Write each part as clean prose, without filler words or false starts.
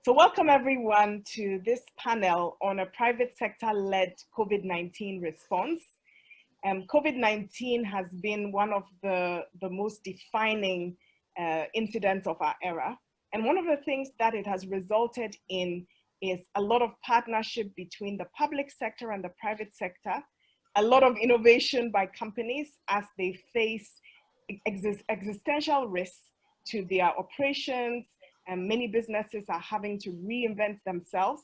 So welcome everyone to this panel on a private sector-led COVID-19 response. COVID-19 has been one of the most defining incidents of our era. And one of the things that it has resulted in is a lot of partnership between the public sector and the private sector, a lot of innovation by companies as they face existential risks to their operations, and many businesses are having to reinvent themselves.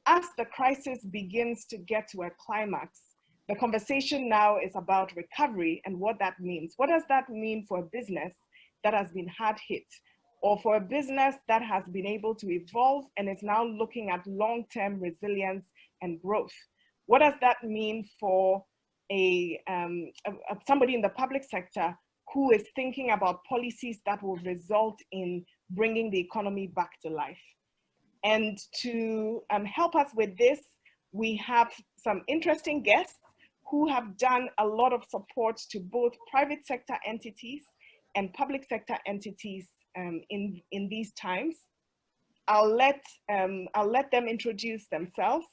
As the crisis begins to get to a climax, the conversation now is about recovery and what that means. What does that mean for a business that has been hard hit, or for a business that has been able to evolve and is now looking at long-term resilience and growth? What does that mean for somebody in the public sector who is thinking about policies that will result in bringing the economy back to life? And to help us with this, we have some interesting guests who have done a lot of support to both private sector entities and public sector entities in these times. I'll let them introduce themselves.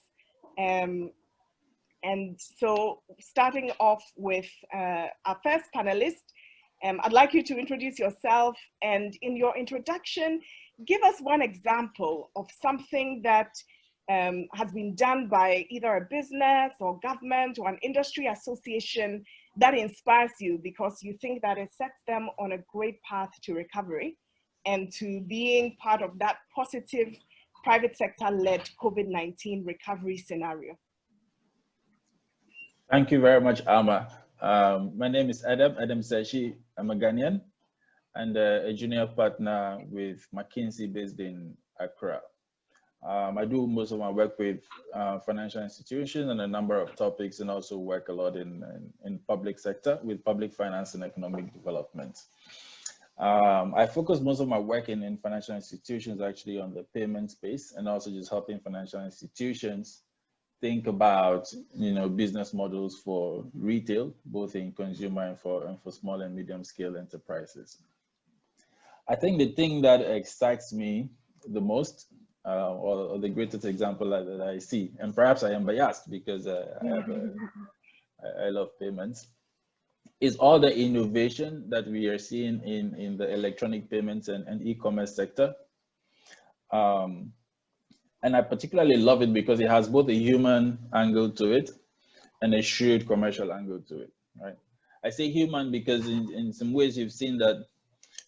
And so starting off with our first panelist, I'd like you to introduce yourself, and in your introduction, give us one example of something that has been done by either a business or government or an industry association that inspires you because you think that it sets them on a great path to recovery and to being part of that positive private sector-led COVID-19 recovery scenario. Thank you very much, Alma. My name is Adam Seshi. I'm a Ghanaian and a junior partner with McKinsey based in Accra. I do most of my work with financial institutions and a number of topics, and also work a lot in public sector with public finance and economic development. I focus most of my work in financial institutions actually on the payment space, and also just helping financial institutions think about business models for retail, both in consumer and for small and medium scale enterprises. I think the thing that excites me the most, or the greatest example that I see, and perhaps I am biased because I love payments, is all the innovation that we are seeing in the electronic payments and e-commerce sector. And I particularly love it because it has both a human angle to it and a shrewd commercial angle to it, right? I say human because in some ways you've seen that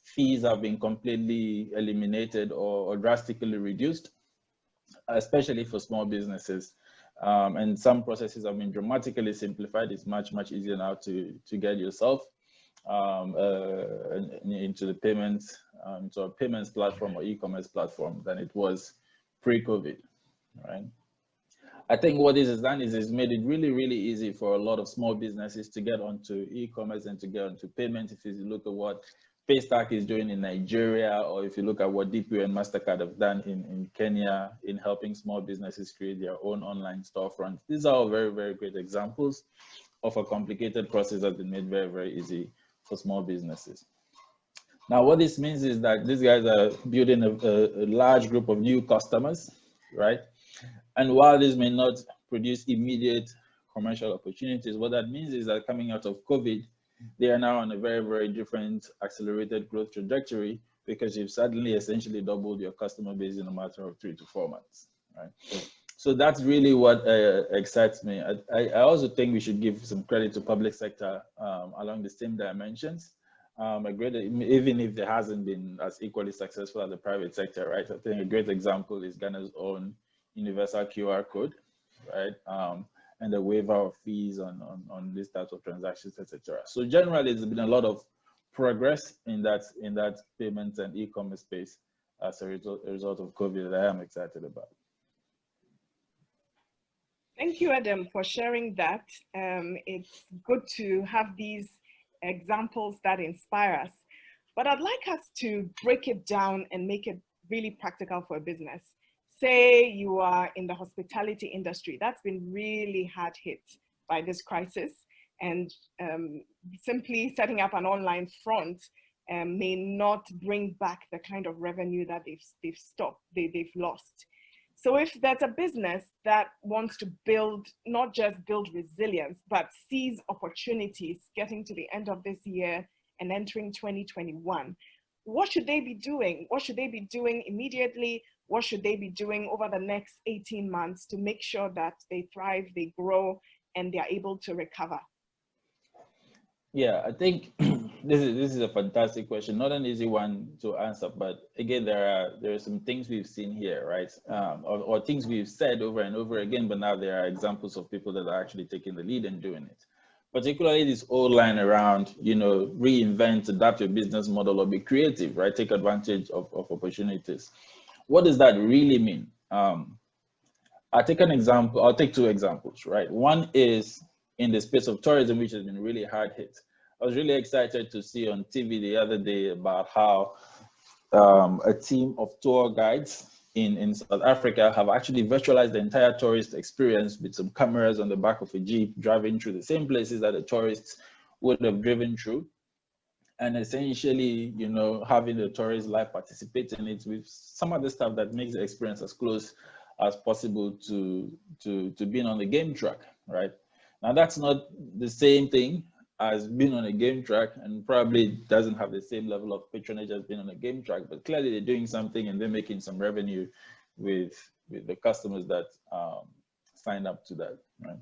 fees have been completely eliminated or drastically reduced, especially for small businesses. And some processes have been dramatically simplified. It's much easier now to get yourself into the payments, to a payments platform or e-commerce platform than it was pre-COVID, right? I think what this has done is it's made it really easy for a lot of small businesses to get onto e-commerce and to get onto payments. If you look at what Paystack is doing in Nigeria, or if you look at what DPO and MasterCard have done in Kenya in helping small businesses create their own online storefront, these are all very great examples of a complicated process that's been made very easy for small businesses. Now, what this means is that these guys are building a large group of new customers, right? And while this may not produce immediate commercial opportunities, what that means is that coming out of COVID, they are now on a very different accelerated growth trajectory because you've suddenly essentially doubled your customer base in a matter of 3 to 4 months, right? So that's really what excites me. I also think we should give some credit to public sector along the same dimensions. Even if it hasn't been as equally successful as the private sector, right? I think a great example is Ghana's own universal QR code, right? And the waiver of fees on these types of transactions, etc. So generally, there's been a lot of progress in that payments and e-commerce space as a result of COVID that I am excited about. Thank you, Adam, for sharing that. It's good to have these examples that inspire us. But I'd like us to break it down and make it really practical for a business. Say you are in the hospitality industry that's been really hard hit by this crisis, and simply setting up an online front may not bring back the kind of revenue that they've lost. So if there's a business that wants to not just build resilience, but seize opportunities getting to the end of this year and entering 2021, what should they be doing? What should they be doing immediately? What should they be doing over the next 18 months to make sure that they thrive, they grow, and they're able to recover? Yeah, I think this is a fantastic question, not an easy one to answer, but again, there are some things we've seen here, right? Or things we've said over and over again, but now there are examples of people that are actually taking the lead and doing it. Particularly this old line around, reinvent, adapt your business model, or be creative, right? Take advantage of opportunities. What does that really mean? I'll take an example. I'll take two examples, right? One is in the space of tourism, which has been really hard hit. I was really excited to see on TV the other day about how a team of tour guides in South Africa have actually virtualized the entire tourist experience with some cameras on the back of a Jeep, driving through the same places that the tourists would have driven through. And essentially, having the tourists live participate in it with some of the stuff that makes the experience as close as possible to being on the game track, right? Now, that's not the same thing as being on a game track, and probably doesn't have the same level of patronage as being on a game track, but clearly they're doing something and they're making some revenue with the customers that signed up to that, right?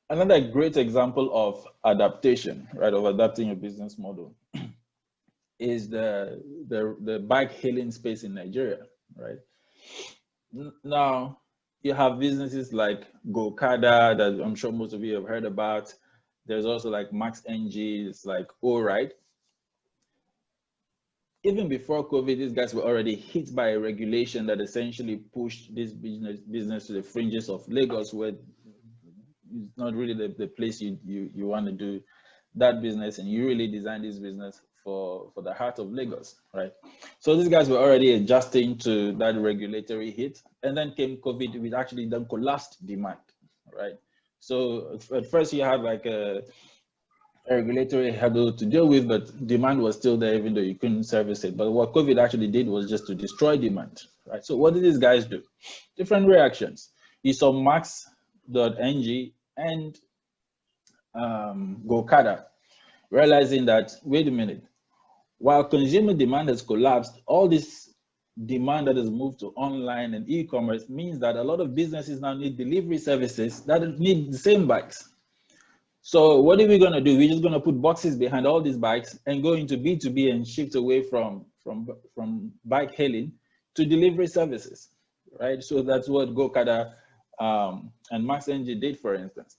Another great example of adaptation, right, of adapting your business model is the bike hailing space in Nigeria, right? Now, you have businesses like GoCada that I'm sure most of you have heard about. There's also like MaxNG, it's like Allride. Even before COVID, these guys were already hit by a regulation that essentially pushed this business to the fringes of Lagos, where it's not really the place you want to do that business, and you really designed this business for the heart of Lagos, right? So these guys were already adjusting to that regulatory hit, and then came COVID, which actually then collapsed demand, right? So at first you had like a regulatory hurdle to deal with, but demand was still there even though you couldn't service it. But what COVID actually did was just to destroy demand, right? So what did these guys do? Different reactions. You saw Max.ng and GoCada realizing that, wait a minute, while consumer demand has collapsed, all this demand that has moved to online and e-commerce means that a lot of businesses now need delivery services that need the same bikes. So what are we going to do? We're just going to put boxes behind all these bikes and go into B2B and shift away from bike hailing to delivery services, right? So that's what GoCada and MaxNG did, for instance.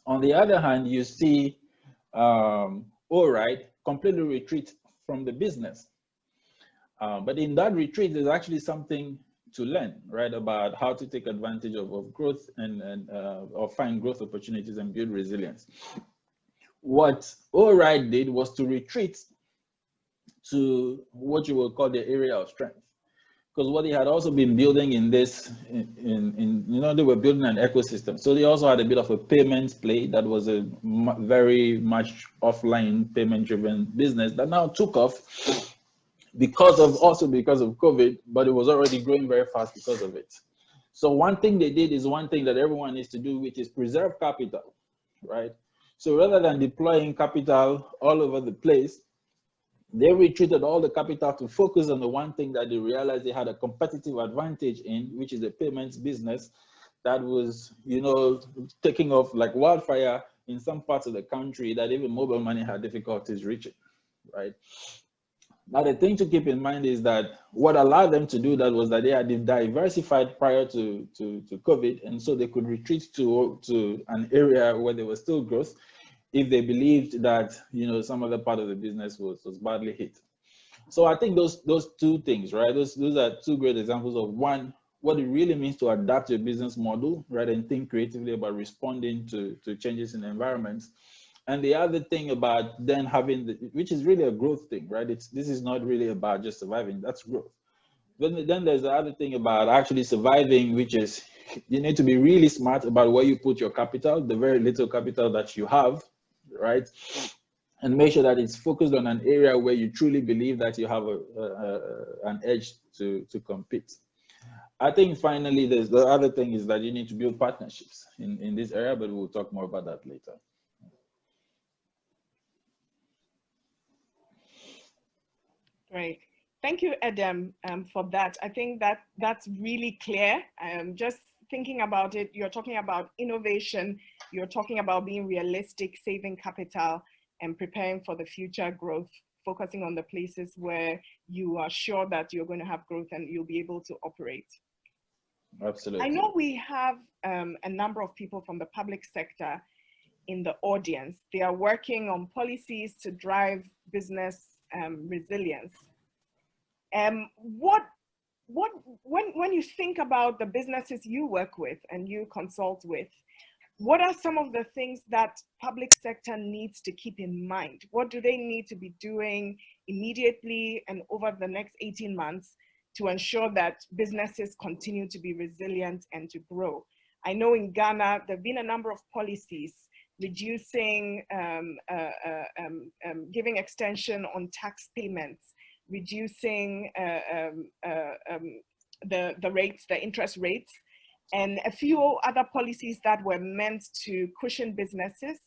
On the other hand, you see Allride completely retreat from the business. But in that retreat, there's actually something to learn, right, about how to take advantage of growth or find growth opportunities and build resilience. What Allride did was to retreat to what you will call the area of strength. Because what they had also been building in this, they were building an ecosystem. So they also had a bit of a payments play that was a very much offline payment-driven business that now took off because of COVID, but it was already growing very fast because of it. So one thing they did is one thing that everyone needs to do, which is preserve capital, right? So rather than deploying capital all over the place, they retreated all the capital to focus on the one thing that they realized they had a competitive advantage in, which is the payments business that was, taking off like wildfire in some parts of the country that even mobile money had difficulties reaching, right? Now, the thing to keep in mind is that what allowed them to do that was that they had diversified prior to COVID, and so they could retreat to an area where there was still growth if they believed that some other part of the business was badly hit. So I think those two things, right? Those are two great examples of one, what it really means to adapt your business model, right, and think creatively about responding to changes in environments. And the other thing about then having, which is really a growth thing, right? This is not really about just surviving, that's growth. Then there's the other thing about actually surviving, which is you need to be really smart about where you put your capital, the very little capital that you have, right? and make sure that it's focused on an area where you truly believe that you have an edge to compete. I think finally, the other thing is that you need to build partnerships in this area, but we'll talk more about that later. Great. Thank you, Edem, for that. I think that's really clear. Just thinking about it, you're talking about innovation, you're talking about being realistic, saving capital, and preparing for the future growth, focusing on the places where you are sure that you're going to have growth and you'll be able to operate. Absolutely. I know we have a number of people from the public sector in the audience. They are working on policies to drive business resilience. When you think about the businesses you work with and you consult with, what are some of the things that public sector needs to keep in mind? What do they need to be doing immediately and over the next 18 months to ensure that businesses continue to be resilient and to grow? I know in Ghana, there have been a number of policies reducing, giving extension on tax payments, reducing the rates, the interest rates, and a few other policies that were meant to cushion businesses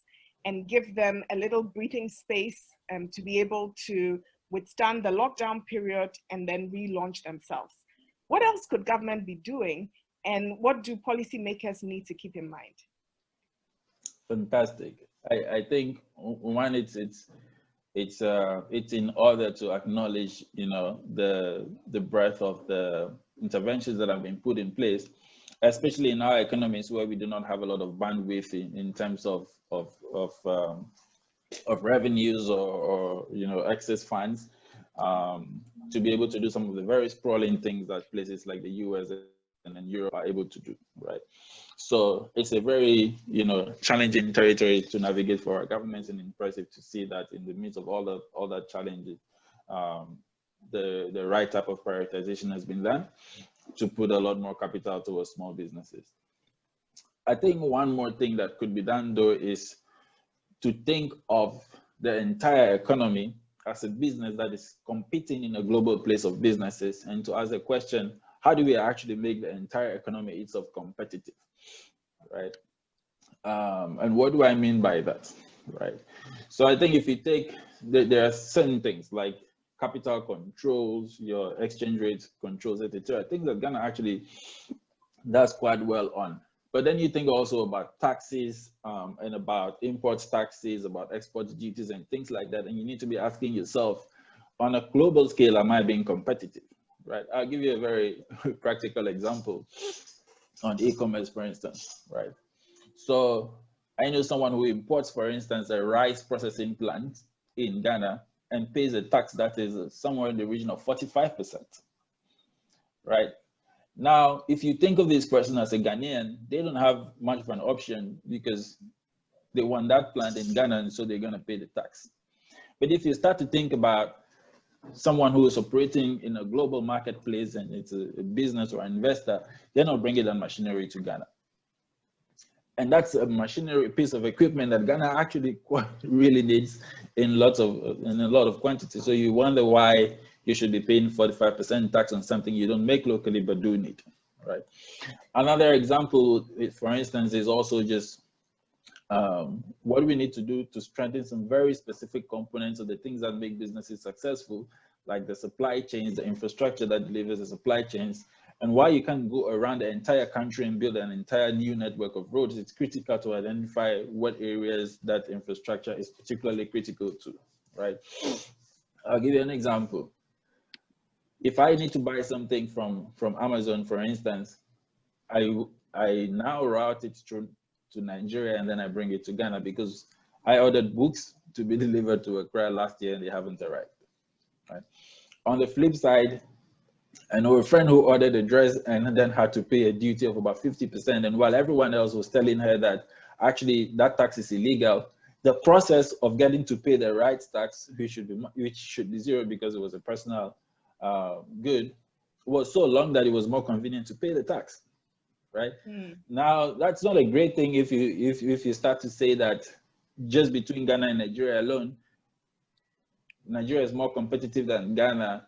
and give them a little breathing space to be able to withstand the lockdown period and then relaunch themselves. What else could government be doing, and what do policymakers need to keep in mind? Fantastic. I think one, it's in order to acknowledge, the breadth of the interventions that have been put in place, especially in our economies where we do not have a lot of bandwidth in terms of revenues or excess funds, to be able to do some of the very sprawling things that places like the US and then Europe are able to do, right? So it's a very challenging territory to navigate for our governments, and impressive to see that in the midst of all that challenges, the right type of prioritization has been done to put a lot more capital towards small businesses. I think one more thing that could be done though is to think of the entire economy as a business that is competing in a global place of businesses, and to ask the question, how do we actually make the entire economy itself competitive, right? And what do I mean by that, right? So I think if you take, there are certain things like capital controls, your exchange rate controls, etc. Things that Ghana actually does quite well on. But then you think also about taxes and about import taxes, about export duties and things like that. And you need to be asking yourself, on a global scale, am I being competitive, right? I'll give you a very practical example on e-commerce, for instance, right? So I know someone who imports, for instance, a rice processing plant in Ghana and pays a tax that is somewhere in the region of 45%, right? Now, if you think of this person as a Ghanaian, they don't have much of an option because they want that plant in Ghana, and so they're going to pay the tax. But if you start to think about someone who is operating in a global marketplace and it's a business or an investor, they're not bringing that machinery to Ghana. And that's a machinery piece of equipment that Ghana actually really needs in a lot of quantity. So you wonder why you should be paying 45% tax on something you don't make locally but do need, right? Another example, for instance, is also just what we need to do to strengthen some very specific components of the things that make businesses successful, like the supply chains, the infrastructure that delivers the supply chains, and why you can't go around the entire country and build an entire new network of roads. It's critical to identify what areas that infrastructure is particularly critical to, right? I'll give you an example. If I need to buy something from Amazon, for instance, I now route it to Nigeria and then I bring it to Ghana because I ordered books to be delivered to Accra last year and they haven't arrived, right? On the flip side, I know a friend who ordered a dress and then had to pay a duty of about 50%. And while everyone else was telling her that actually that tax is illegal, the process of getting to pay the right tax, which should be zero because it was a personal good, was so long that it was more convenient to pay the tax, right? Now, that's not a great thing if you start to say that just between Ghana and Nigeria alone, Nigeria is more competitive than Ghana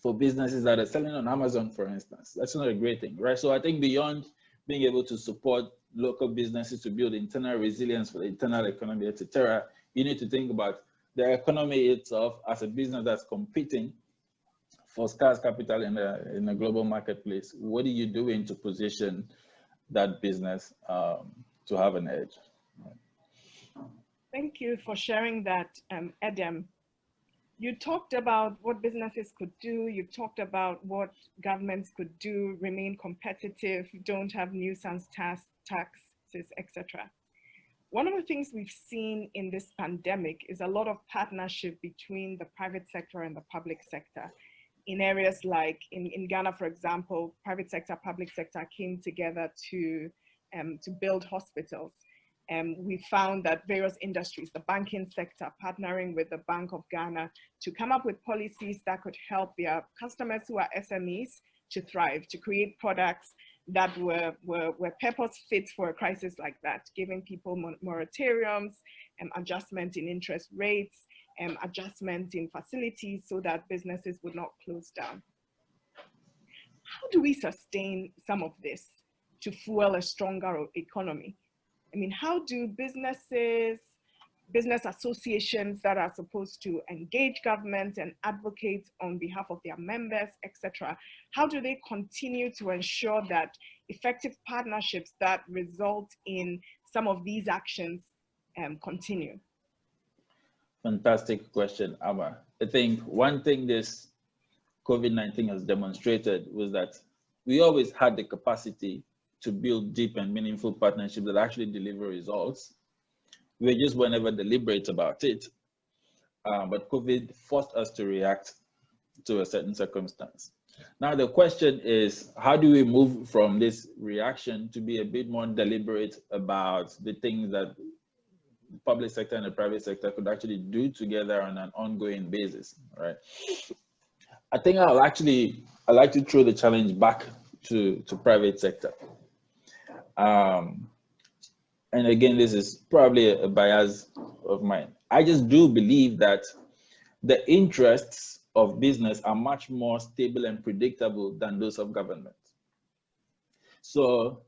for businesses that are selling on Amazon, for instance. That's not a great thing, right? So I think beyond being able to support local businesses to build internal resilience for the internal economy, etc., you need to think about the economy itself as a business that's competing for scarce capital in a global marketplace. What are you doing to position that business to have an edge? Thank you for sharing that, Edem. You talked about what businesses could do. You've talked about what governments could do, remain competitive, don't have nuisance taxes, etc. One of the things we've seen in this pandemic is a lot of partnership between the private sector and the public sector in areas like in Ghana, for example, private sector, public sector came together to build hospitals. We found that various industries, the banking sector, partnering with the Bank of Ghana to come up with policies that could help their customers who are SMEs to thrive, to create products that were purpose fit for a crisis like that, giving people moratoriums, adjustment in interest rates, adjustment in facilities so that businesses would not close down. How do we sustain some of this to fuel a stronger economy? I mean, how do businesses, business associations that are supposed to engage government and advocate on behalf of their members, etc., how do they continue to ensure that effective partnerships that result in some of these actions continue? Fantastic question, Amma. I think one thing this COVID-19 has demonstrated was that we always had the capacity to build deep and meaningful partnerships that actually deliver results. We just were never deliberate about it. But COVID forced us to react to a certain circumstance. Now the question is, how do we move from this reaction to be a bit more deliberate about the things that the public sector and the private sector could actually do together on an ongoing basis, right? I think I'd like to throw the challenge back to private sector. And again, this is probably a bias of mine. I just do believe that the interests of business are much more stable and predictable than those of government. So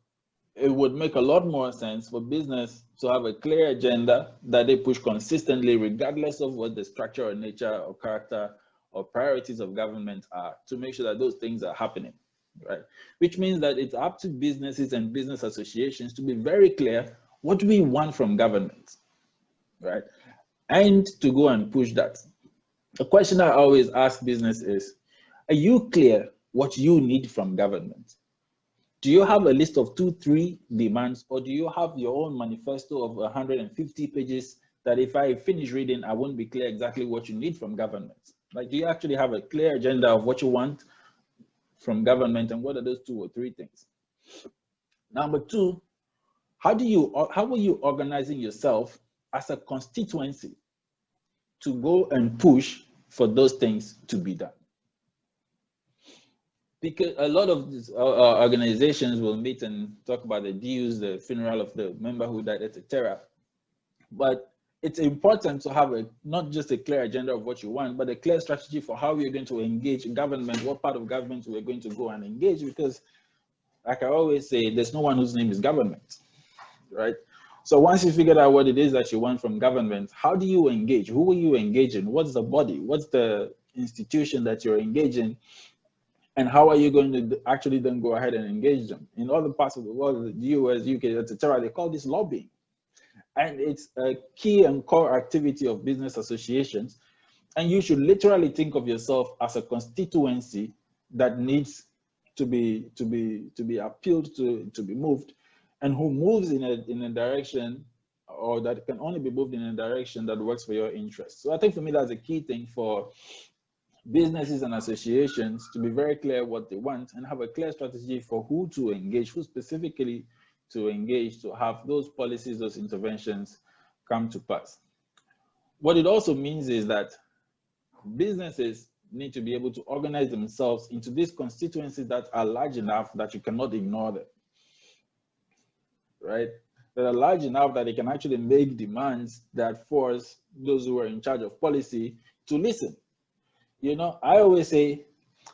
it would make a lot more sense for business to have a clear agenda that they push consistently, regardless of what the structure or nature or character or priorities of government are, to make sure that those things are happening, right? Which means that it's up to businesses and business associations to be very clear, what do we want from government, right? And to go and push that. The question I always ask business is, are you clear what you need from government? Do you have a list of 2-3 demands, or do you have your own manifesto of 150 pages that if I finish reading, I won't be clear exactly what you need from government? Like, do you actually have a clear agenda of what you want from government, and what are those 2 or 3 things? Number 2, how are you organizing yourself as a constituency to go and push for those things to be done? Because a lot of these organizations will meet and talk about the dues, the funeral of the member who died, etc. But it's important to have not just a clear agenda of what you want, but a clear strategy for how you're going to engage government, what part of government we're going to go and engage, because like I always say, there's no one whose name is government, right? So once you figured out what it is that you want from government, how do you engage? Who are you engaging? What's the body? What's the institution that you're engaging? And how are you going to actually then go ahead and engage them? In other parts of the world, the US, UK, etc., they call this lobbying. And it's a key and core activity of business associations. And you should literally think of yourself as a constituency that needs to be appealed to be moved, and who moves in a direction, or that can only be moved in a direction that works for your interests. So I think for me, that's a key thing for businesses and associations, to be very clear what they want and have a clear strategy for who to engage, who specifically to engage, to have those policies, those interventions come to pass. What it also means is that businesses need to be able to organize themselves into these constituencies that are large enough that you cannot ignore them, right? that are large enough that they can actually make demands that force those who are in charge of policy to listen. You know, I always say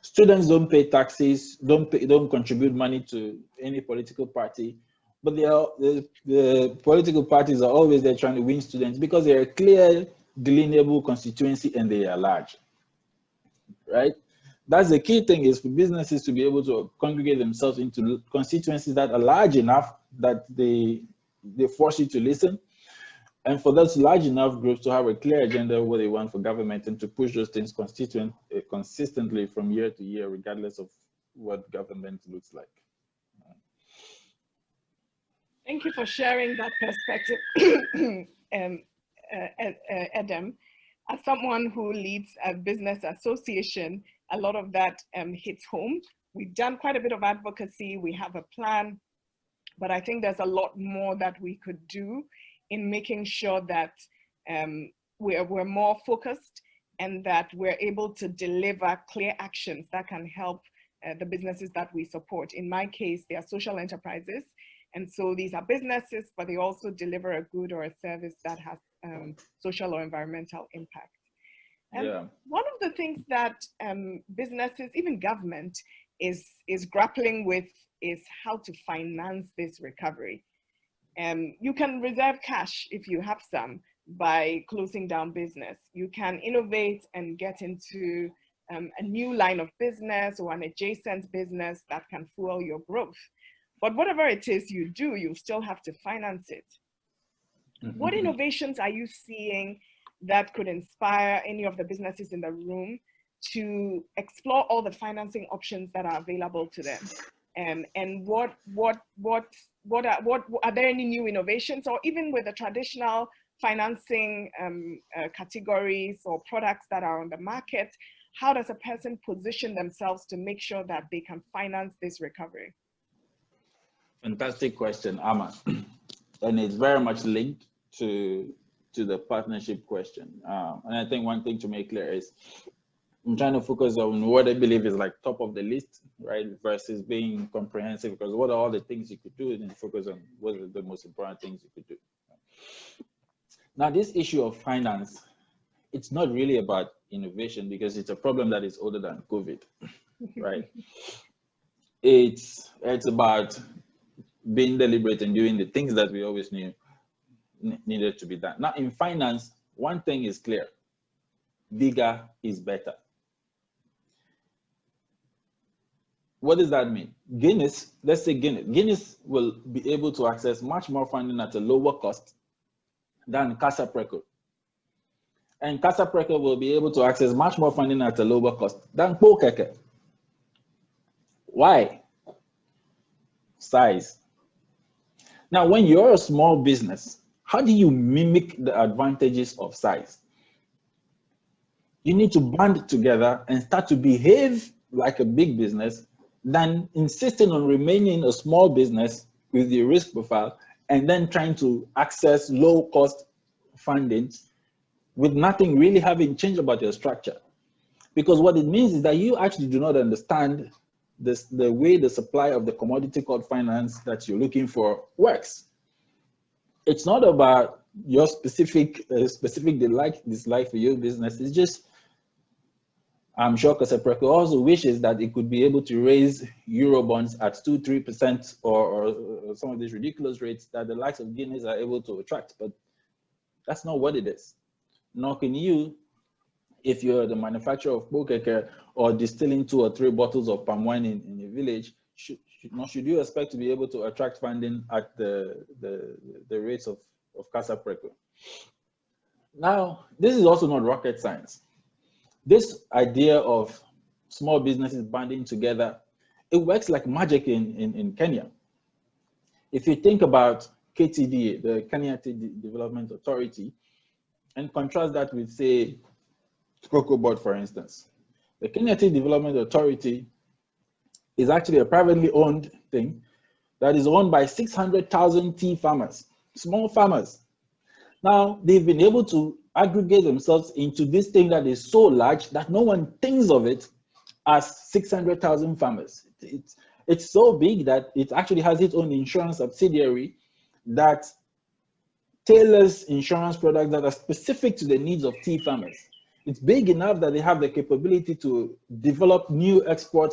students don't pay taxes, don't contribute money to any political party, but the political parties are always there trying to win students because they're a clear, delineable constituency and they are large, right? That's the key thing, is for businesses to be able to congregate themselves into constituencies that are large enough that they force you to listen, and for those large enough groups to have a clear agenda what they want for government and to push those things consistently from year to year, regardless of what government looks like. Thank you for sharing that perspective, Adam. As someone who leads a business association, a lot of that hits home. We've done quite a bit of advocacy, we have a plan, but I think there's a lot more that we could do in making sure that we're more focused and that we're able to deliver clear actions that can help the businesses that we support. In my case, they are social enterprises. And so these are businesses, but they also deliver a good or a service that has social or environmental impact. One of the things that businesses, even government, is grappling with is how to finance this recovery. You can reserve cash if you have some by closing down business. You can innovate and get into a new line of business or an adjacent business that can fuel your growth. But whatever it is you do, you still have to finance it. Mm-hmm. What innovations are you seeing that could inspire any of the businesses in the room to explore all the financing options that are available to them? And are there any new innovations, or even with the traditional financing categories or products that are on the market, how does a person position themselves to make sure that they can finance this recovery? Fantastic question, Amma. And it's very much linked to the partnership question. And I think one thing to make clear is I'm trying to focus on what I believe is like top of the list, right? Versus being comprehensive, because what are all the things you could do, and then focus on what are the most important things you could do. Now, this issue of finance, it's not really about innovation because it's a problem that is older than COVID, right? It's about being deliberate and doing the things that we always knew needed to be done. Now, in finance, one thing is clear: bigger is better. What does that mean? Guinness, let's say Guinness will be able to access much more funding at a lower cost than Casa Preco. And Casa Preco will be able to access much more funding at a lower cost than Kpo Keke. Why? Size. Now, when you're a small business, how do you mimic the advantages of size? You need to band together and start to behave like a big business than insisting on remaining a small business with the risk profile and then trying to access low cost funding with nothing really having changed about your structure. Because what it means is that you actually do not understand the way the supply of the commodity called finance that you're looking for works. It's not about your specific dislike for your business. It's just, I'm sure Casa Preco also wishes that it could be able to raise Eurobonds at 2-3% or some of these ridiculous rates that the likes of Guinness are able to attract, but that's not what it is. Nor can you, if you're the manufacturer of Kpo Keke or distilling 2 or 3 bottles of palm wine in a village, should you expect to be able to attract funding at the rates of Casa Preco. Now, this is also not rocket science. This idea of small businesses banding together, it works like magic in Kenya. If you think about KTDA, the Kenya Tea Development Authority, and contrast that with, say, Cocoa Board, for instance. The Kenya Tea Development Authority is actually a privately owned thing that is owned by 600,000 tea farmers, small farmers. Now, they've been able to aggregate themselves into this thing that is so large that no one thinks of it as 600,000 farmers. It's so big that it actually has its own insurance subsidiary that tailors insurance products that are specific to the needs of tea farmers. It's big enough that they have the capability to develop new export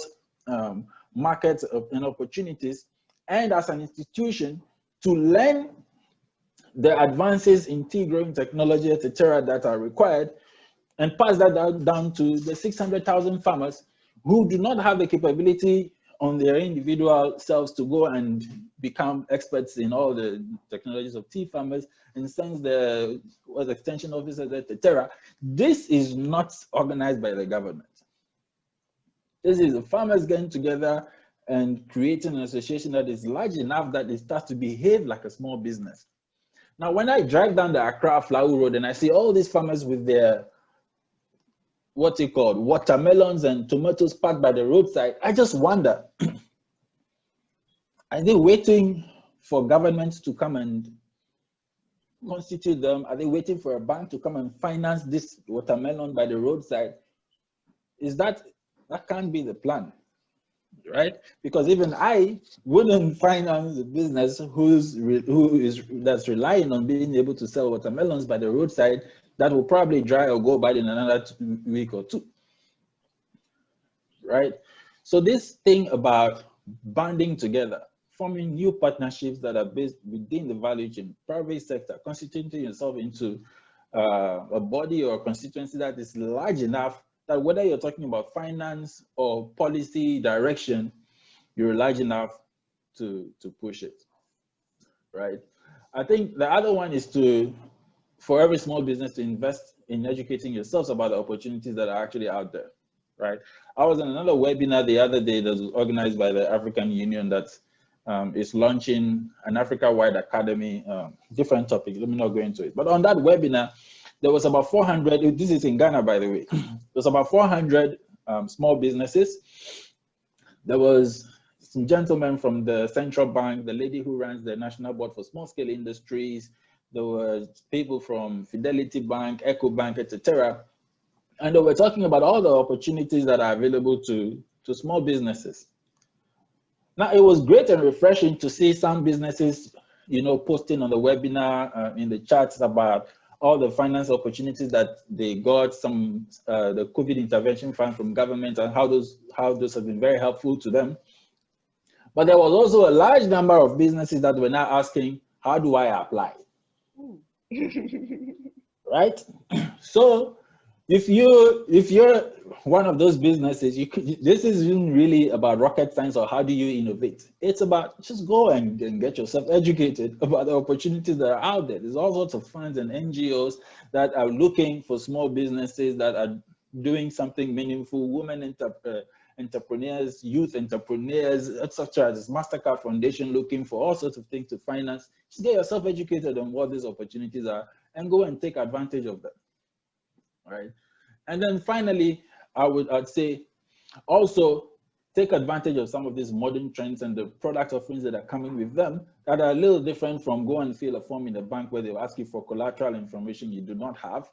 markets and opportunities, and as an institution to learn the advances in tea growing technology, etc., that are required, and pass that down to the 600,000 farmers who do not have the capability on their individual selves to go and become experts in all the technologies of tea farmers, and sends the extension officers, etc. This is not organized by the government. This is the farmers getting together and creating an association that is large enough that it starts to behave like a small business. Now, when I drive down the Accra Flower Road and I see all these farmers with their watermelons and tomatoes parked by the roadside, I just wonder, are they waiting for government to come and constitute them? Are they waiting for a bank to come and finance this watermelon by the roadside? That can't be the plan, right? Because even I wouldn't finance a business that's relying on being able to sell watermelons by the roadside that will probably dry or go bad in another week or two, right? So this thing about banding together, forming new partnerships that are based within the value chain, private sector, constituting yourself into a body or a constituency that is large enough that whether you're talking about finance or policy direction, you're large enough to push it, right? I think the other one is for every small business to invest in educating yourselves about the opportunities that are actually out there, right? I was in another webinar the other day that was organized by the African Union that is launching an Africa-wide academy, different topic, let me not go into it. But on that webinar, there was about 400, this is in Ghana, by the way, there's about 400 small businesses. There was some gentlemen from the Central Bank, the lady who runs the National Board for Small Scale Industries, there were people from Fidelity Bank, Echo Bank, etc. And they were talking about all the opportunities that are available to small businesses. Now, it was great and refreshing to see some businesses, posting on the webinar in the chats about all the finance opportunities that they got, the COVID intervention fund from government, and how those have been very helpful to them. But there was also a large number of businesses that were now asking, how do I apply? Right? So if you're one of those businesses, this isn't really about rocket science or how do you innovate. It's about just go and get yourself educated about the opportunities that are out there. There's all sorts of funds and NGOs that are looking for small businesses that are doing something meaningful, women entrepreneurs, youth entrepreneurs, etc. There's MasterCard Foundation looking for all sorts of things to finance. Just get yourself educated on what these opportunities are and go and take advantage of them, right? And then finally, I'd say also take advantage of some of these modern trends and the product offerings that are coming with them that are a little different from go and fill a form in a bank where they'll ask you for collateral information you do not have.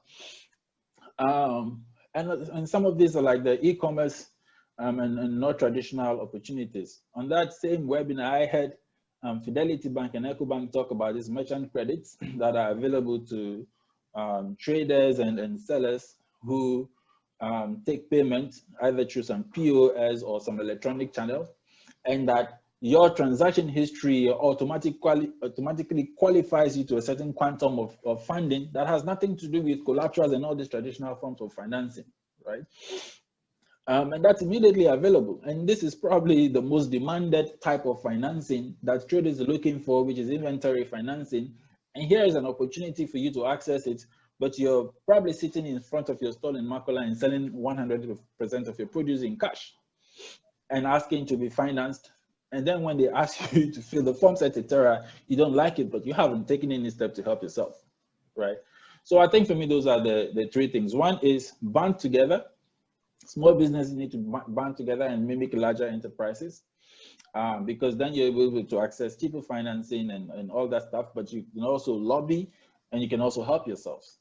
And some of these are like the e-commerce and not traditional opportunities. On that same webinar, I had Fidelity Bank and EcoBank talk about these merchant credits that are available to traders and sellers who take payment either through some POS or some electronic channel, and that your transaction history automatically qualifies you to a certain quantum of funding that has nothing to do with collaterals and all these traditional forms of financing, right? And that's immediately available. And this is probably the most demanded type of financing that traders are looking for, which is inventory financing. And here is an opportunity for you to access it, but you're probably sitting in front of your stall in Makola and selling 100% of your produce in cash and asking to be financed. And then when they ask you to fill the forms, etc., you don't like it, but you haven't taken any step to help yourself, right? So I think for me, those are the three things. One is band together. Small businesses need to band together and mimic larger enterprises because then you're able to access cheaper financing and all that stuff, but you can also lobby and you can also help yourselves.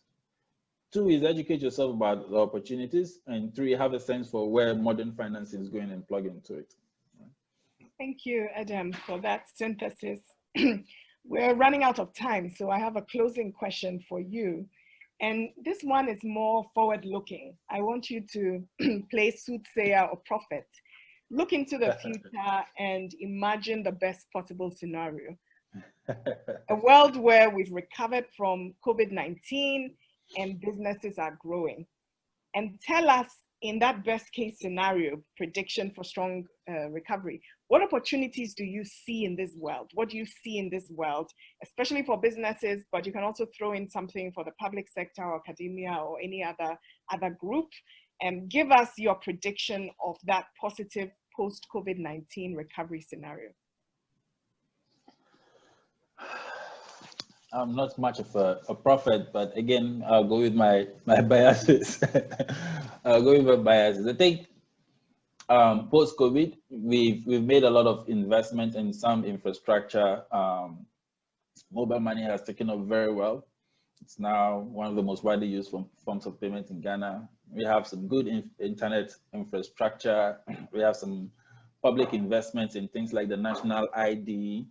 2 is educate yourself about the opportunities, and 3, have a sense for where modern financing is going and plug into it. Thank you, Adam, for that synthesis. We're running out of time, so I have a closing question for you. And this one is more forward-looking. I want you to play soothsayer or prophet. Look into the future and imagine the best possible scenario. A world where we've recovered from COVID-19 and businesses are growing. And tell us, in that best case scenario, prediction for strong recovery, what opportunities do you see in this world? What do you see in this world, especially for businesses, but you can also throw in something for the public sector or academia or any other group, and give us your prediction of that positive post-COVID-19 recovery scenario. I'm not much of a prophet, but again, I'll go with my biases. I'll go with my biases. I think post-COVID, we've made a lot of investment in some infrastructure. Mobile money has taken off very well. It's now one of the most widely used forms of payment in Ghana. We have some good internet infrastructure. We have some public investments in things like the national ID,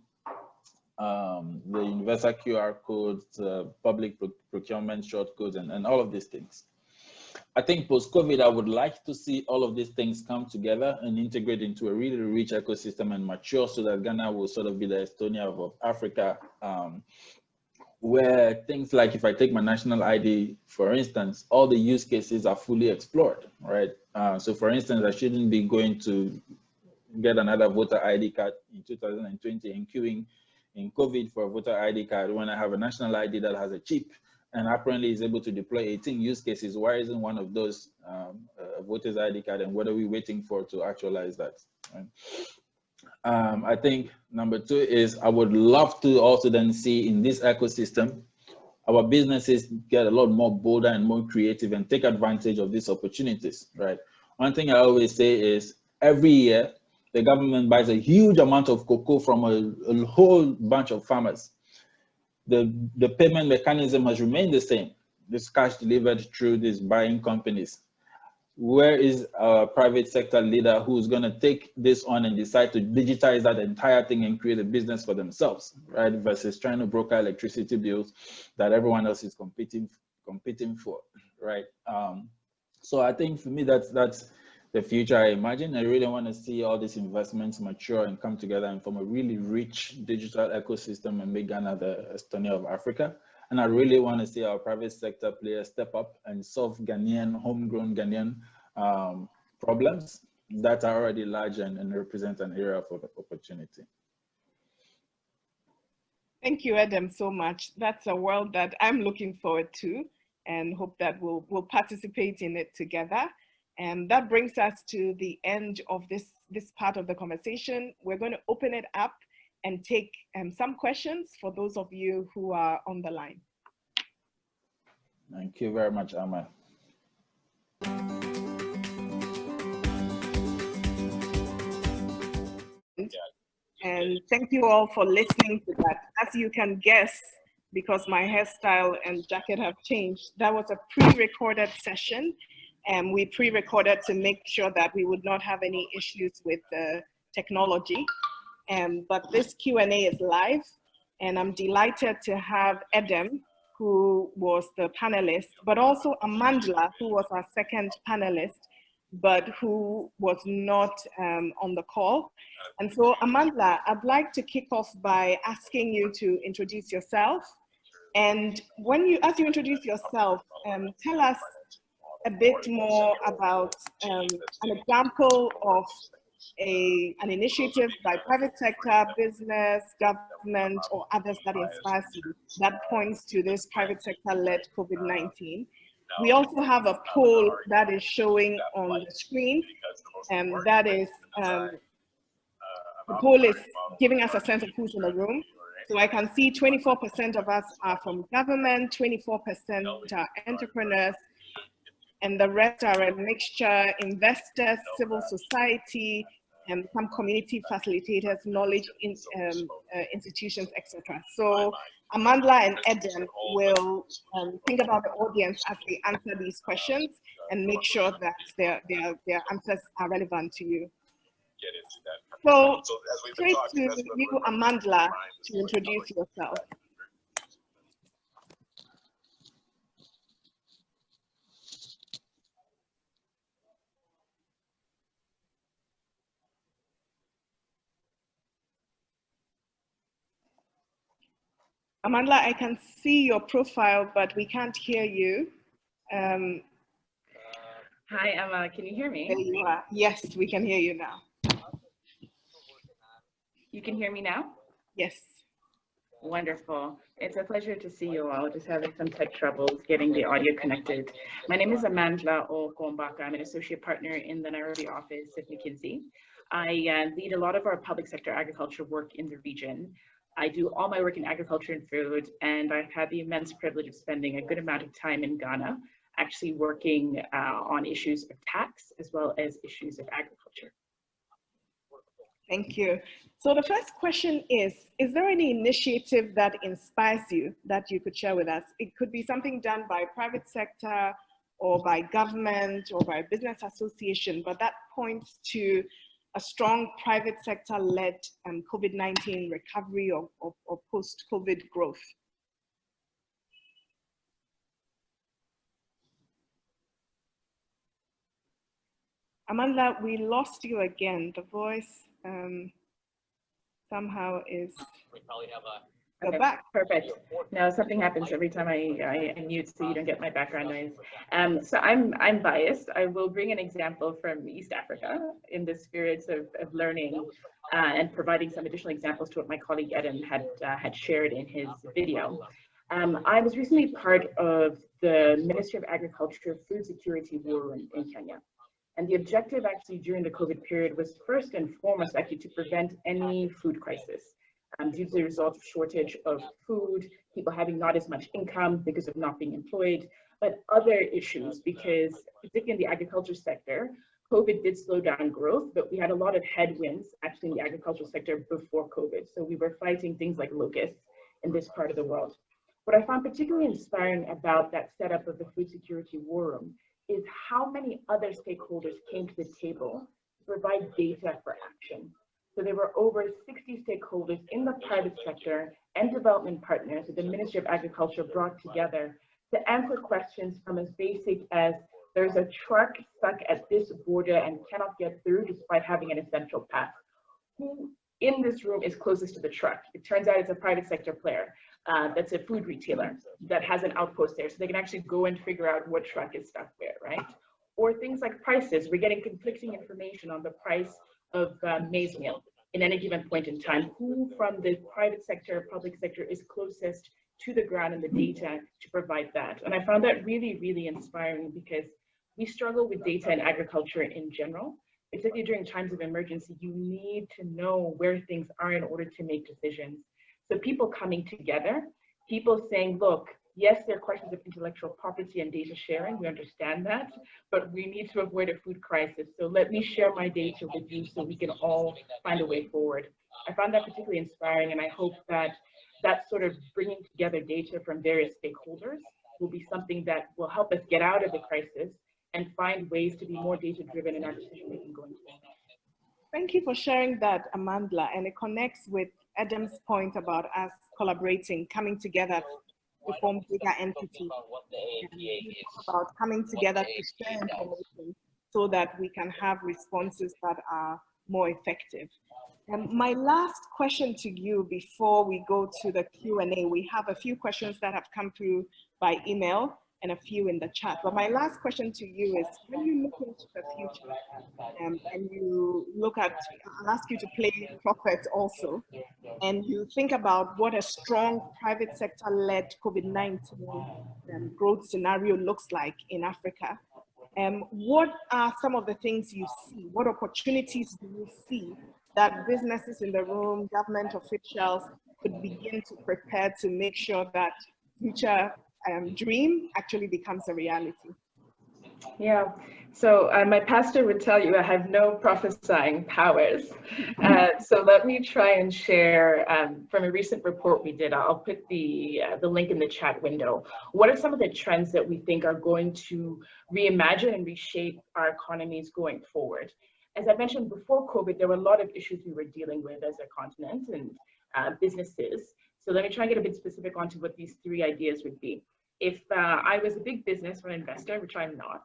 the universal QR codes, public procurement short codes, and all of these things. I think post-COVID, I would like to see all of these things come together and integrate into a really rich ecosystem and mature, so that Ghana will sort of be the Estonia of Africa, where things like, if I take my national ID, for instance, all the use cases are fully explored, right? So for instance, I shouldn't be going to get another voter ID card in 2020 and queuing in COVID for a voter ID card when I have a national ID that has a chip and apparently is able to deploy 18 use cases. Why isn't one of those a voter's ID card, and what are we waiting for to actualize that? Right? I think number two is, I would love to also then see in this ecosystem, our businesses get a lot more bolder and more creative and take advantage of these opportunities, right? One thing I always say is, every year, the government buys a huge amount of cocoa from a whole bunch of farmers. The payment mechanism has remained the same. This cash delivered through these buying companies. Where is a private sector leader who's going to take this on and decide to digitize that entire thing and create a business for themselves, right? Versus trying to broker electricity bills that everyone else is competing for, right? So I think for me, that's the future I imagine. I really want to see all these investments mature and come together and form a really rich digital ecosystem and make Ghana the Estonia of Africa. And I really want to see our private sector players step up and solve homegrown Ghanaian problems that are already large and represent an area for the opportunity. Thank you, Adam, so much. That's a world that I'm looking forward to, and hope that we'll participate in it together. And that brings us to the end of this part of the conversation. We're going to open it up and take some questions for those of you who are on the line. Thank you very much, Amma. And thank you all for listening to that. As you can guess, because my hairstyle and jacket have changed, that was a pre-recorded session. And we pre-recorded to make sure that we would not have any issues with the technology. But this Q&A is live, and I'm delighted to have Adam, who was the panelist, but also Amandla, who was our second panelist, but who was not on the call. And so Amandla, I'd like to kick off by asking you to introduce yourself. And as you introduce yourself, tell us a bit more about an example of an initiative by private sector, business, government, or others that inspires you, that points to this private sector-led COVID-19. We also have a poll that is showing on the screen, and that is, the poll is giving us a sense of who's in the room. So I can see 24% of us are from government, 24% are entrepreneurs, and the rest are a mixture: investors, civil society, and some community facilitators, knowledge institutions, etc. So Amandla and Adam will think about the audience as they answer these questions and make sure that their answers are relevant to you. So straight to you, Amandla, to introduce yourself. Amandla, I can see your profile, but we can't hear you. Hi, Emma. Can you hear me? There you are. Yes, we can hear you now. You can hear me now? Yes. Wonderful. It's a pleasure to see you all. Just having some tech troubles getting the audio connected. My name is Amandla Okombaka. I'm an associate partner in the Nairobi office at McKinsey. I lead a lot of our public sector agriculture work in the region. I do all my work in agriculture and food, and I've had the immense privilege of spending a good amount of time in Ghana, actually working on issues of tax as well as issues of agriculture. Thank you. So the first question is there any initiative that inspires you that you could share with us? It could be something done by private sector or by government or by business association, but that points to a strong private sector-led COVID-19 recovery or post-COVID growth. Amanda, we lost you again. The voice somehow is. We probably have a. Go back. Perfect. Now something happens every time I mute, so you don't get my background noise. So I'm biased. I will bring an example from East Africa in the spirit of learning and providing some additional examples to what my colleague Eden had shared in his video. I was recently part of the Ministry of Agriculture Food Security War Room in Kenya. And the objective actually during the COVID period was first and foremost actually to prevent any food crisis due to the result of shortage of food, people having not as much income because of not being employed, but other issues because particularly in the agriculture sector, COVID did slow down growth, but we had a lot of headwinds actually in the agricultural sector before COVID. So we were fighting things like locusts in this part of the world. What I found particularly inspiring about that setup of the Food Security War Room is how many other stakeholders came to the table to provide data for action. So there were over 60 stakeholders in the private sector and development partners that the Ministry of Agriculture brought together to answer questions from as basic as there's a truck stuck at this border and cannot get through despite having an essential pass. Who in this room is closest to the truck? It turns out it's a private sector player. That's a food retailer that has an outpost there, so they can actually go and figure out what truck is stuck where, right? Or things like prices. We're getting conflicting information on the price of maize meal in any given point in time. Who from the private sector, public sector is closest to the ground and the data to provide that? And I found that really, really inspiring because we struggle with data in agriculture in general. Particularly during times of emergency, you need to know where things are in order to make decisions. So people coming together, people saying, look, yes, there are questions of intellectual property and data sharing, we understand that, but we need to avoid a food crisis. So let me share my data with you so we can all find a way forward. I found that particularly inspiring, and I hope that that sort of bringing together data from various stakeholders will be something that will help us get out of the crisis and find ways to be more data-driven in our decision-making going forward. Thank you for sharing that, Amandla, and it connects with Adam's point about us collaborating, coming together to form bigger entities, about coming together to share information so that we can have responses that are more effective. My last question to you before we go to the Q&A, we have a few questions that have come through by email and a few in the chat. But my last question to you is, when you look into the future and you look at, I'll ask you to play prophet also, and you think about what a strong private sector-led COVID-19 growth scenario looks like in Africa, what are some of the things you see? What opportunities do you see that businesses in the room, government officials could begin to prepare to make sure that future dream actually becomes a reality? Yeah, so my pastor would tell you I have no prophesying powers. So let me try and share from a recent report we did. I'll put the link in the chat window. What are some of the trends that we think are going to reimagine and reshape our economies going forward? As I mentioned before COVID, there were a lot of issues we were dealing with as a continent and businesses. So let me try and get a bit specific onto what these three ideas would be. If I was a big business or an investor, which I'm not,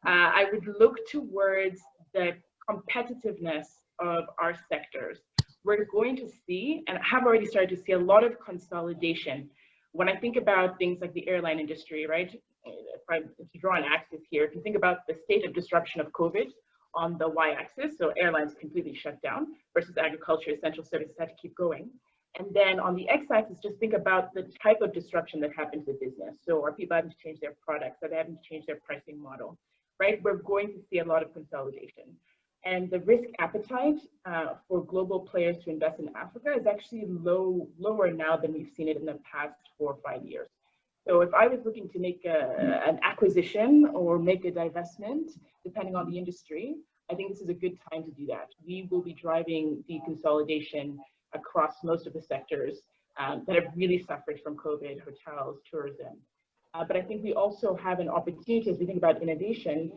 I would look towards the competitiveness of our sectors. We're going to see, and have already started to see, a lot of consolidation. When I think about things like the airline industry, right? If you draw an axis here, if you think about the state of disruption of COVID on the y-axis, so airlines completely shut down versus agriculture, essential services had to keep going. And then on the x-axis, just think about the type of disruption that happened to the business. So are people having to change their products? Are they having to change their pricing model, right? We're going to see a lot of consolidation. And the risk appetite for global players to invest in Africa is actually lower now than we've seen it in the past 4 or 5 years. So if I was looking to make an acquisition or make a divestment, depending on the industry, I think this is a good time to do that. We will be driving the consolidation across most of the sectors that have really suffered from COVID, hotels, tourism. But I think we also have an opportunity as we think about innovation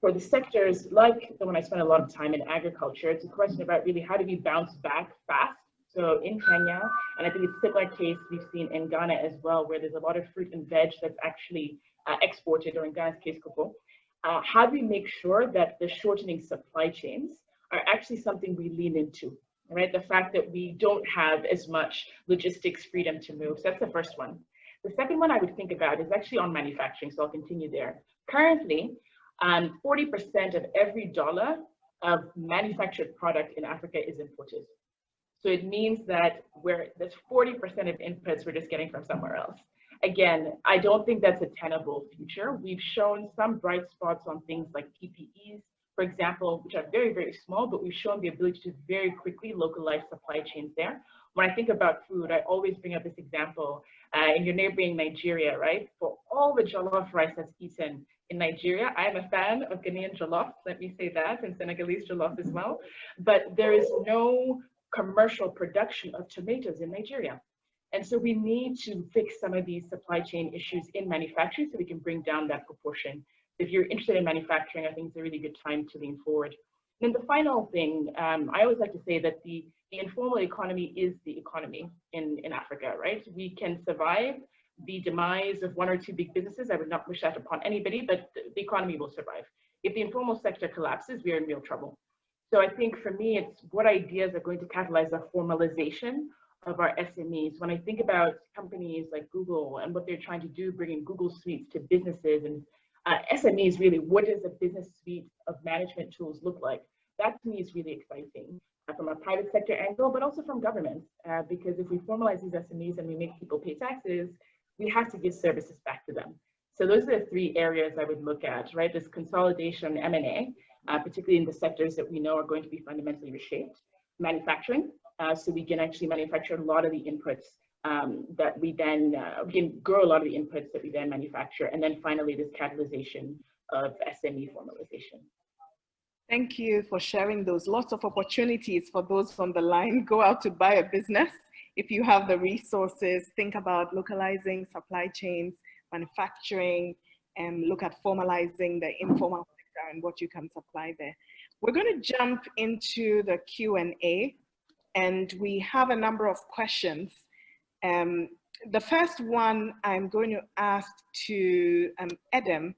for the sectors like the one I spent a lot of time in agriculture. It's a question about really how do we bounce back fast. So in Kenya, and I think it's a similar case we've seen in Ghana as well, where there's a lot of fruit and veg that's actually exported, or in Ghana's case, cocoa. How do we make sure that the shortening supply chains are actually something we lean into, right? The fact that we don't have as much logistics freedom to move. So that's the first one. The second one I would think about is actually on manufacturing, so I'll continue there. Currently, 40% of every dollar of manufactured product in Africa is imported. So it means that there's 40% of inputs we're just getting from somewhere else. Again, I don't think that's a tenable future. We've shown some bright spots on things like PPEs, for example, which are very, very small, but we've shown the ability to very quickly localize supply chains there. When I think about food, I always bring up this example in your neighboring Nigeria, right? For all the jollof rice that's eaten in Nigeria, I am a fan of Ghanaian jollof, let me say that, and Senegalese jollof as well, but there is no commercial production of tomatoes in Nigeria. And so we need to fix some of these supply chain issues in manufacturing so we can bring down that proportion. If you're interested in manufacturing, I think it's a really good time to lean forward. And then the final thing, I always like to say that the informal economy is the economy in Africa, right? We can survive the demise of 1 or 2 big businesses. I would not wish that upon anybody, but the economy will survive. If the informal sector collapses, we are in real trouble. So I think for me, it's what ideas are going to catalyze the formalization of our SMEs. When I think about companies like Google and what they're trying to do, bringing Google Suites to businesses and SMEs, really, what does a business suite of management tools look like? That to me is really exciting from a private sector angle, but also from governments, because if we formalize these SMEs and we make people pay taxes, we have to give services back to them. So those are the 3 areas I would look at, right? This consolidation, M&A, particularly in the sectors that we know are going to be fundamentally reshaped. Manufacturing, so we can actually manufacture a lot of the inputs that we then, we can grow a lot of the inputs that we then manufacture. And then finally, this catalyzation of SME formalization. Thank you for sharing those. Lots of opportunities for those on the line. Go out to buy a business. If you have the resources, think about localizing supply chains, manufacturing, and look at formalizing the informal sector and what you can supply there. We're going to jump into the Q&A, and we have a number of questions. The first one I'm going to ask to Edem.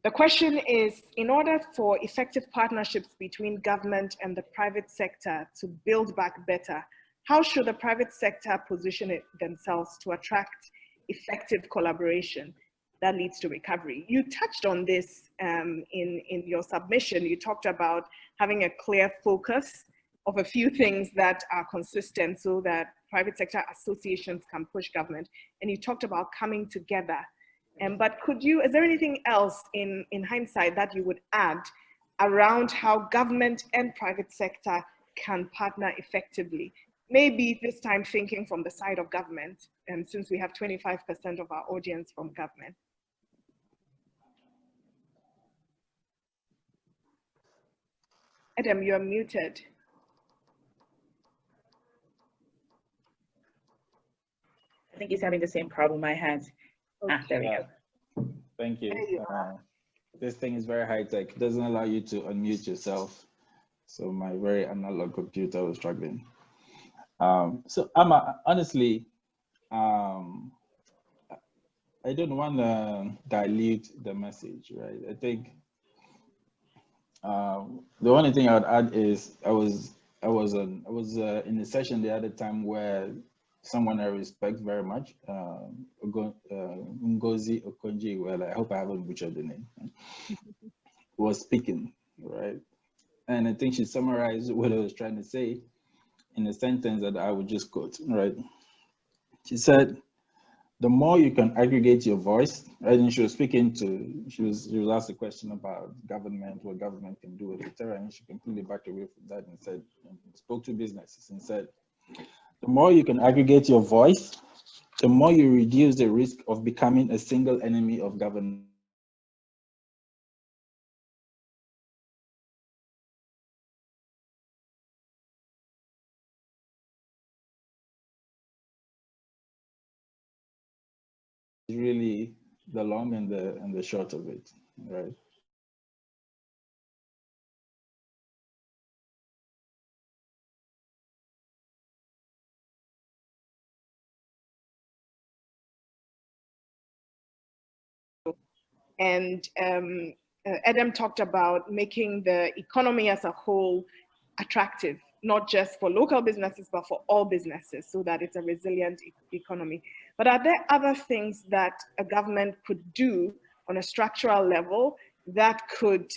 The question is, in order for effective partnerships between government and the private sector to build back better, how should the private sector position themselves to attract effective collaboration that leads to recovery? You touched on this in your submission. You talked about having a clear focus of a few things that are consistent so that private sector associations can push government. And you talked about coming together. But is there anything else in hindsight that you would add around how government and private sector can partner effectively? Maybe this time thinking from the side of government, and since we have 25% of our audience from government. Edem, you're muted. I think he's having the same problem I had. Okay. There we go. Thank you. This thing is very high tech. It doesn't allow you to unmute yourself. So my very analog computer was struggling. So Amma, honestly, I don't want to dilute the message, right? I think the only thing I would add is I was in a session the other time where someone I respect very much, Ngozi Okonji, well, I hope I haven't butchered the name, was speaking, right? And I think she summarized what I was trying to say in a sentence that I would just quote, right? She said, the more you can aggregate your voice, right? And she was speaking to, she was asked a question about government, what government can do, etc. And she completely backed away from that and said, spoke to businesses and said, the more you can aggregate your voice, the more you reduce the risk of becoming a single enemy of government. Really the long and the short of it, right? And Adam talked about making the economy as a whole attractive, not just for local businesses, but for all businesses, so that it's a resilient economy. But are there other things that a government could do on a structural level that could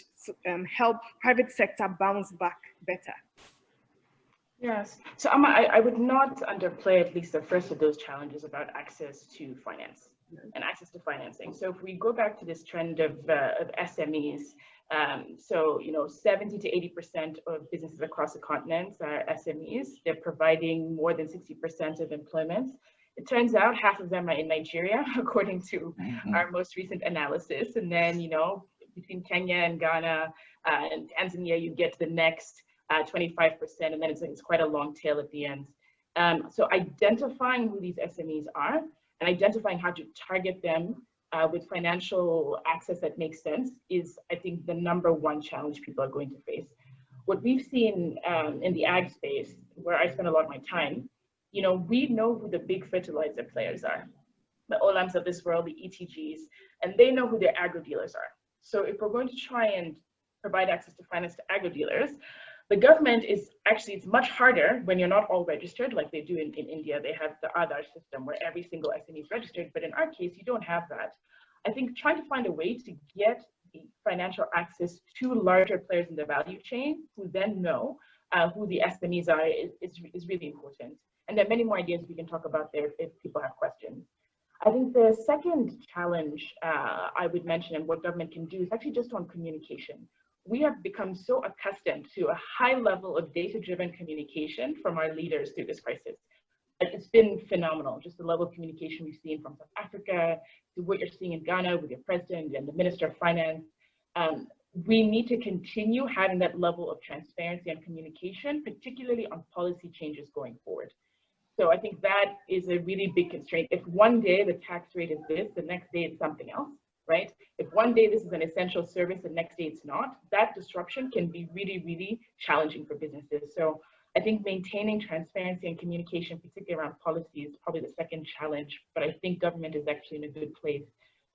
help private sector bounce back better? Yes. So I would not underplay at least the first of those challenges about access to finance and access to financing. So if we go back to this trend of SMEs, so 70 to 80% of businesses across the continent are SMEs. They're providing more than 60% of employment. It turns out half of them are in Nigeria, according to our most recent analysis. And then, between Kenya and Ghana and Tanzania, you get the next 25%, and then it's quite a long tail at the end. So identifying who these SMEs are and identifying how to target them with financial access that makes sense is, I think, the #1 challenge people are going to face. What we've seen in the ag space, where I spend a lot of my time, we know who the big fertilizer players are, the Olams of this world, the ETGs, and they know who their agro dealers are. So if we're going to try and provide access to finance to agro dealers, the government is actually, it's much harder when you're not all registered like they do in India. They have the Aadhaar system where every single SME is registered, but in our case, you don't have that. I think trying to find a way to get the financial access to larger players in the value chain who then know who the SMEs are is really important. And there are many more ideas we can talk about there if people have questions. I think the second challenge I would mention and what government can do is actually just on communication. We have become so accustomed to a high level of data-driven communication from our leaders through this crisis. It's been phenomenal, just the level of communication we've seen from South Africa to what you're seeing in Ghana with your president and the Minister of Finance. We need to continue having that level of transparency and communication, particularly on policy changes going forward. So I think that is a really big constraint. If one day the tax rate is this, the next day it's something else, right? If one day this is an essential service, the next day it's not, that disruption can be really, really challenging for businesses. So I think maintaining transparency and communication, particularly around policy, is probably the second challenge, but I think government is actually in a good place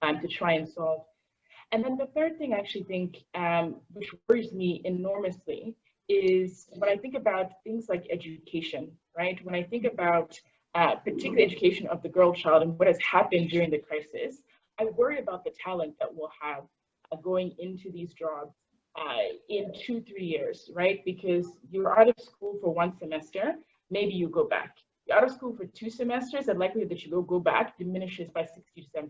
to try and solve. And then the third thing I actually think, which worries me enormously, is when I think about things like education, right? When I think about particularly education of the girl child and what has happened during the crisis, I worry about the talent that we'll have going into these jobs in 2-3 years, right? Because you're out of school for 1 semester, maybe you go back. You're out of school for 2 semesters, the likelihood that you will go back diminishes by 60 to 70%.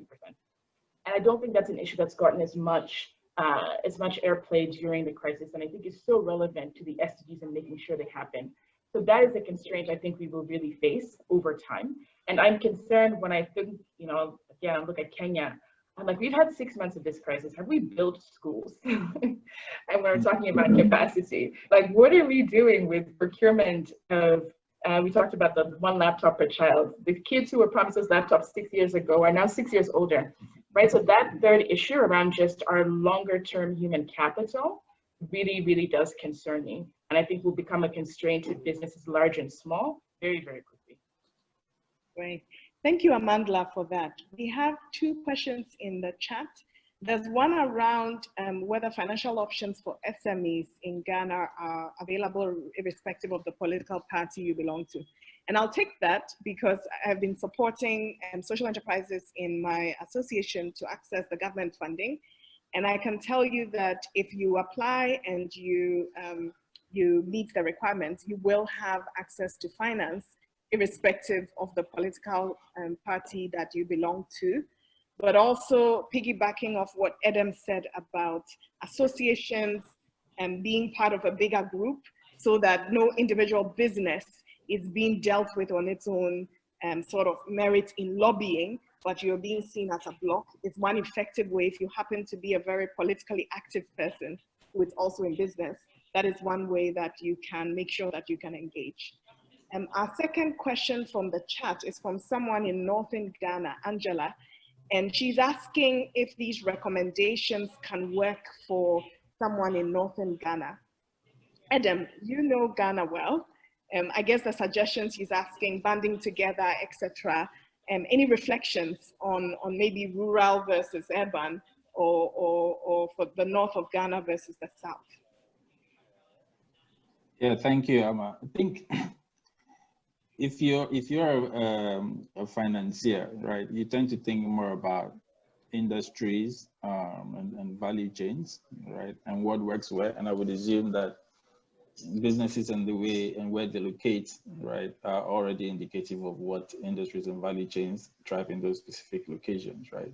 And I don't think that's an issue that's gotten as much airplay during the crisis, and I think is so relevant to the SDGs and making sure they happen. So that is a constraint I think we will really face over time. And I'm concerned when I think, again, look at Kenya. I'm like, we've had 6 months of this crisis. Have we built schools? And we're talking about capacity. Like, what are we doing with procurement of, we talked about the 1 laptop per child. The kids who were promised those laptops 6 years ago are now 6 years older, right? So that third issue around just our longer term human capital really, really does concern me. And I think will become a constraint to businesses large and small very, very quickly. Great. Thank you, Amandla, for that. We have two questions in the chat. There's one around whether financial options for SMEs in Ghana are available irrespective of the political party you belong to. And I'll take that because I've been supporting social enterprises in my association to access the government funding. And I can tell you that if you apply and you meet the requirements, you will have access to finance irrespective of the political party that you belong to. But also piggybacking off what Edem said about associations and being part of a bigger group so that no individual business is being dealt with on its own sort of merit in lobbying, but you're being seen as a block is one effective way. If you happen to be a very politically active person who is also in business, that is one way that you can make sure that you can engage. Our second question from the chat is from someone in Northern Ghana, Angela, and she's asking if these recommendations can work for someone in Northern Ghana. Edem, you know Ghana well. I guess the suggestions he's asking, banding together, etc. Any reflections on maybe rural versus urban, or for the north of Ghana versus the south? Yeah, thank you, Amma. I think if you're a financier, right, you tend to think more about industries and value chains, right, and what works where. And I would assume that businesses and the way and where they locate, right, are already indicative of what industries and value chains drive in those specific locations, right?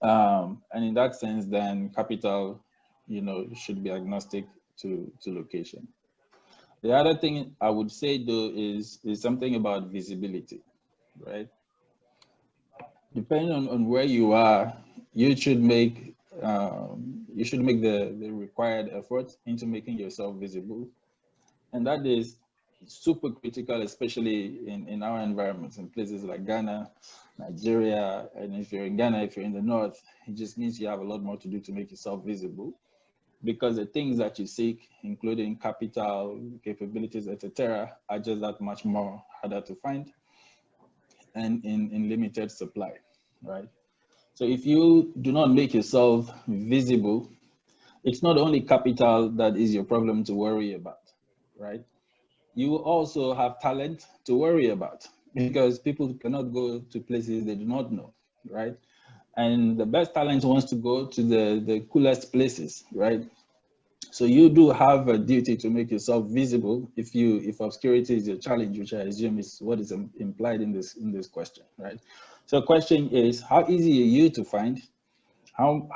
And in that sense, then capital, should be agnostic to location. The other thing I would say though is something about visibility, right? Depending on where you are, you should make the required effort into making yourself visible. And that is super critical, especially in our environments, in places like Ghana, Nigeria. And if you're in Ghana, if you're in the north, it just means you have a lot more to do to make yourself visible, because the things that you seek, including capital, capabilities, etc., are just that much more harder to find and in limited supply, right? So if you do not make yourself visible, it's not only capital that is your problem to worry about, right? You also have talent to worry about, because people cannot go to places they do not know, right? And the best talent wants to go to the coolest places, right? So you do have a duty to make yourself visible if obscurity is your challenge, which I assume is what is implied in this question, right? So the question is, how easy are you to find? What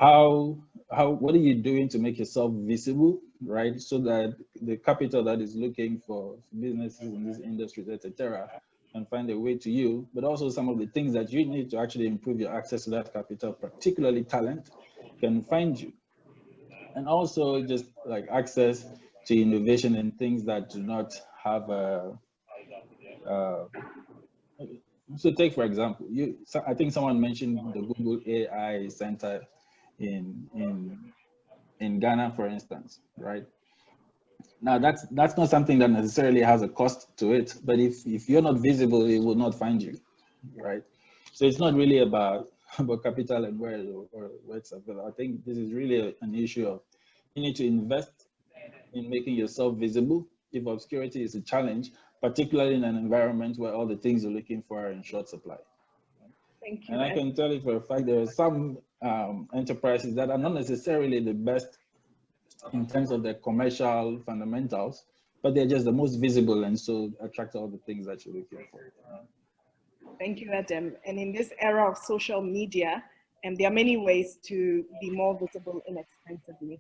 are you doing to make yourself visible, right? So that the capital that is looking for businesses in these industries, etc., can find a way to you, but also some of the things that you need to actually improve your access to that capital, particularly talent, can find you. And also just like access to innovation and things that do not have so take, for example, I think someone mentioned the Google AI Center in Ghana, for instance, right? Now that's not something that necessarily has a cost to it, but if you're not visible, it will not find you, right? So it's not really about capital and where it's available. I think this is really an issue of you need to invest in making yourself visible if obscurity is a challenge, particularly in an environment where all the things you're looking for are in short supply. Thank you. And I can tell you for a fact there are some enterprises that are not necessarily the best in terms of their commercial fundamentals, but they're just the most visible and so attract all the things that you're looking for. Thank you, Edem. And in this era of social media, there are many ways to be more visible inexpensively.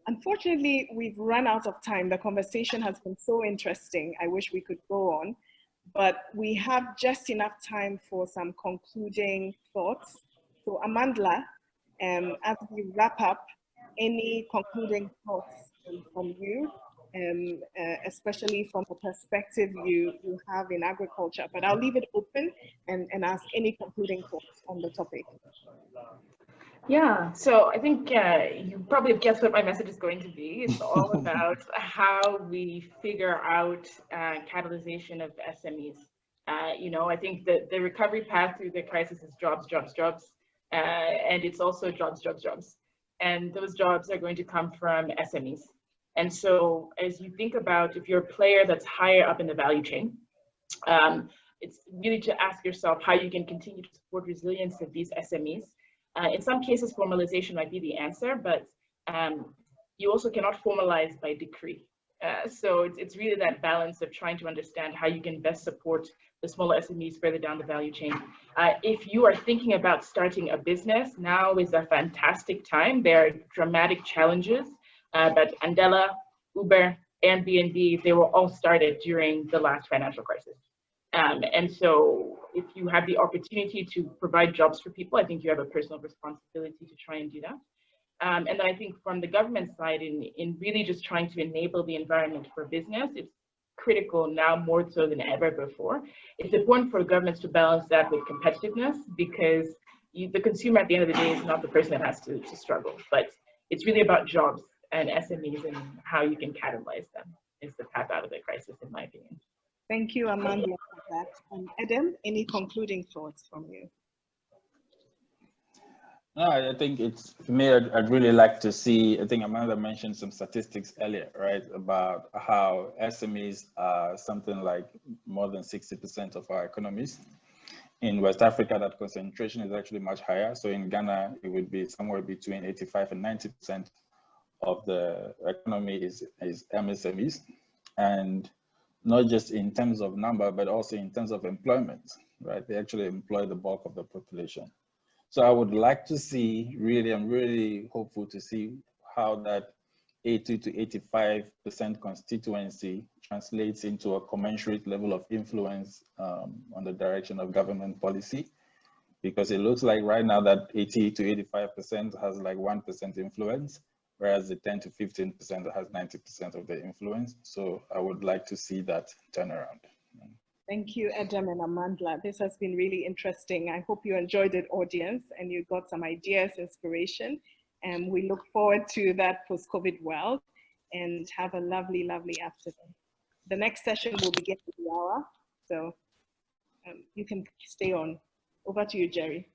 Unfortunately, we've run out of time. The conversation has been so interesting. I wish we could go on, but we have just enough time for some concluding thoughts. So Amandla, as we wrap up, any concluding thoughts from you, especially from the perspective you have in agriculture, but I'll leave it open and ask any concluding thoughts on the topic. Yeah, so I think you probably have guessed what my message is going to be. It's all about how we figure out catalyzation of SMEs. I think that the recovery path through the crisis is jobs, jobs, jobs, and it's also jobs, jobs, jobs. And those jobs are going to come from SMEs. And so as you think about if you're a player that's higher up in the value chain, it's really to ask yourself how you can continue to support resilience of these SMEs. In some cases, formalization might be the answer, but you also cannot formalize by decree. So it's really that balance of trying to understand how you can best support the smaller SMEs further down the value chain. If you are thinking about starting a business, now is a fantastic time. There are dramatic challenges, but Andela, Uber, Airbnb, they were all started during the last financial crisis. And so if you have the opportunity to provide jobs for people, I think you have a personal responsibility to try and do that. And then I think from the government side, in really just trying to enable the environment for business, it's critical now more so than ever before. It's important for governments to balance that with competitiveness, because the consumer at the end of the day is not the person that has to struggle, but it's really about jobs and SMEs and how you can catalyze them is the path out of the crisis, in my opinion. Thank you, Amanda, for that. Adam, any concluding thoughts from you? No, I think it's, for me, I'd really like to see, I think Amanda mentioned some statistics earlier, right, about how SMEs are something like more than 60% of our economies. In West Africa, that concentration is actually much higher. So in Ghana, it would be somewhere between 85 and 90% of the economy is MSMEs. And not just in terms of number, but also in terms of employment, right? They actually employ the bulk of the population. So I would like to see, really, I'm really hopeful to see how that 80 to 85% constituency translates into a commensurate level of influence on the direction of government policy. Because it looks like right now that 80 to 85% has like 1% influence, whereas the 10 to 15% has 90% of the influence. So I would like to see that turnaround. Thank you, Adam and Amanda. This has been really interesting. I hope you enjoyed it, audience, and you got some ideas, inspiration. And we look forward to that post-COVID world, and have a lovely, lovely afternoon. The next session will begin at the hour, so you can stay on. Over to you, Jerry.